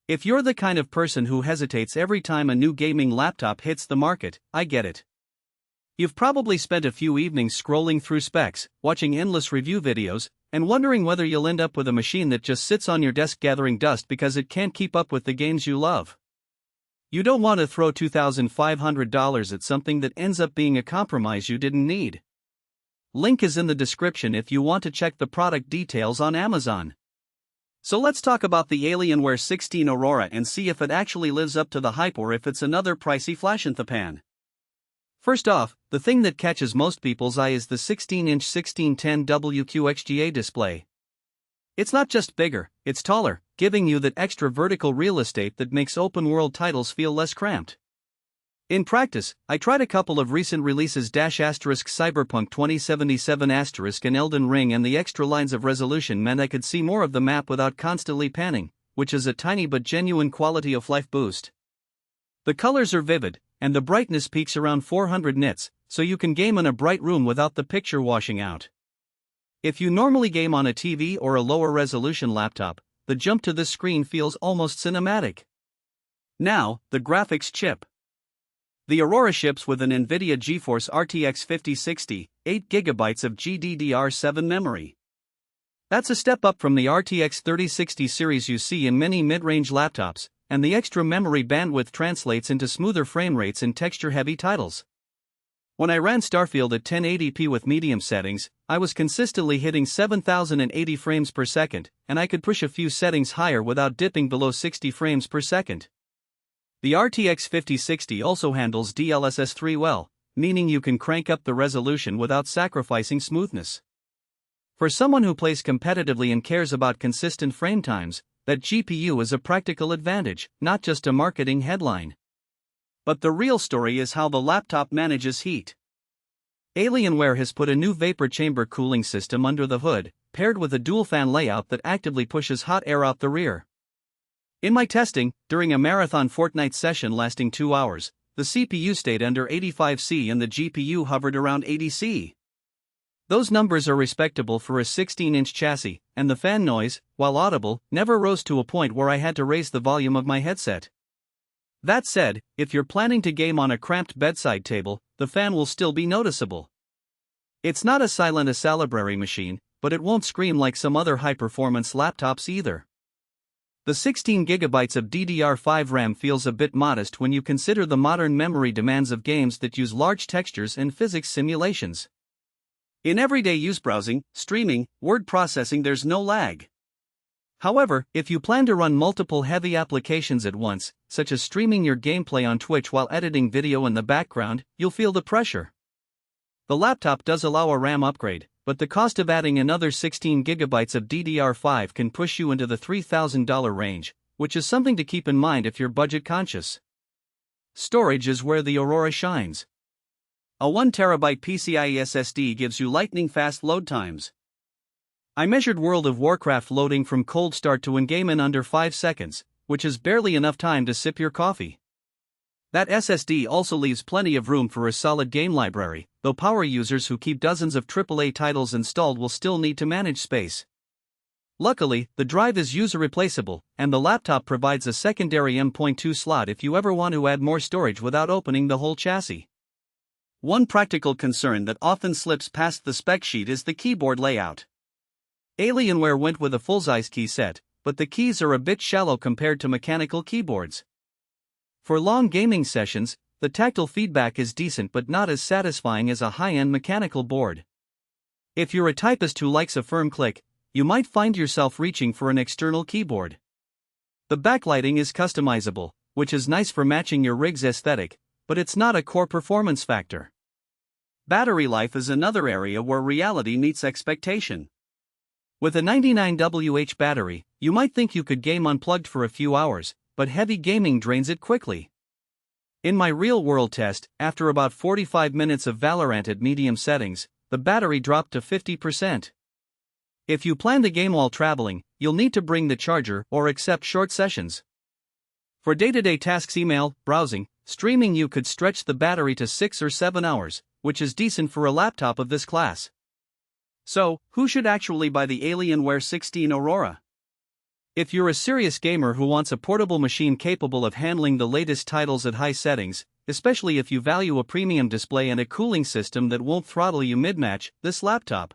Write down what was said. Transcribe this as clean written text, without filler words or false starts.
If you're the kind of person who hesitates every time a new gaming laptop hits the market, I get it. You've probably spent a few evenings scrolling through specs, watching endless review videos, and wondering whether you'll end up with a machine that just sits on your desk gathering dust because it can't keep up with the games you love. You don't want to throw $2,500 at something that ends up being a compromise you didn't need. Link is in the description if you want to check the product details on Amazon. So let's talk about the Alienware 16 Aurora and see if it actually lives up to the hype or if it's another pricey flash in the pan. First off, the thing that catches most people's eye is the 16-inch 1610 WQXGA display. It's not just bigger, it's taller, giving you that extra vertical real estate that makes open-world titles feel less cramped. In practice, I tried a couple of recent releases Cyberpunk 2077 and Elden Ring, and the extra lines of resolution meant I could see more of the map without constantly panning, which is a tiny but genuine quality of life boost. The colors are vivid, and the brightness peaks around 400 nits, so you can game in a bright room without the picture washing out. If you normally game on a TV or a lower resolution laptop, the jump to this screen feels almost cinematic. Now, the graphics chip. The Aurora ships with an NVIDIA GeForce RTX 5060, 8GB of GDDR7 memory. That's a step up from the RTX 3060 series you see in many mid-range laptops, and the extra memory bandwidth translates into smoother frame rates in texture-heavy titles. When I ran Starfield at 1080p with medium settings, I was consistently hitting 7080 frames per second, and I could push a few settings higher without dipping below 60 frames per second. The RTX 5060 also handles DLSS 3 well, meaning you can crank up the resolution without sacrificing smoothness. For someone who plays competitively and cares about consistent frame times, that GPU is a practical advantage, not just a marketing headline. But the real story is how the laptop manages heat. Alienware has put a new vapor chamber cooling system under the hood, paired with a dual fan layout that actively pushes hot air out the rear. In my testing, during a marathon Fortnite session lasting 2 hours, the CPU stayed under 85°C and the GPU hovered around 80°C. Those numbers are respectable for a 16-inch chassis, and the fan noise, while audible, never rose to a point where I had to raise the volume of my headset. That said, if you're planning to game on a cramped bedside table, the fan will still be noticeable. It's not a silent assalibrary machine, but it won't scream like some other high-performance laptops either. The 16GB of DDR5 RAM feels a bit modest when you consider the modern memory demands of games that use large textures and physics simulations. In everyday use browsing, streaming, word processing, there's no lag. However, if you plan to run multiple heavy applications at once, such as streaming your gameplay on Twitch while editing video in the background, you'll feel the pressure. The laptop does allow a RAM upgrade, but the cost of adding another 16GB of DDR5 can push you into the $3,000 range, which is something to keep in mind if you're budget conscious. Storage is where the Aurora shines. A 1TB PCIe SSD gives you lightning-fast load times. I measured World of Warcraft loading from cold start to in-game in under 5 seconds, which is barely enough time to sip your coffee. That SSD also leaves plenty of room for a solid game library, though power users who keep dozens of AAA titles installed will still need to manage space. Luckily, the drive is user-replaceable, and the laptop provides a secondary M.2 slot if you ever want to add more storage without opening the whole chassis. One practical concern that often slips past the spec sheet is the keyboard layout. Alienware went with a full-size key set, but the keys are a bit shallow compared to mechanical keyboards. For long gaming sessions, the tactile feedback is decent but not as satisfying as a high-end mechanical board. If you're a typist who likes a firm click, you might find yourself reaching for an external keyboard. The backlighting is customizable, which is nice for matching your rig's aesthetic, but it's not a core performance factor. Battery life is another area where reality meets expectation. With a 99 Wh battery, you might think you could game unplugged for a few hours, but heavy gaming drains it quickly. In my real-world test, after about 45 minutes of Valorant at medium settings, the battery dropped to 50%. If you plan to game while traveling, you'll need to bring the charger or accept short sessions. For day-to-day tasks, email, browsing, streaming, you could stretch the battery to 6 or 7 hours, which is decent for a laptop of this class. So, who should actually buy the Alienware 16 Aurora? If you're a serious gamer who wants a portable machine capable of handling the latest titles at high settings, especially if you value a premium display and a cooling system that won't throttle you mid-match, this laptop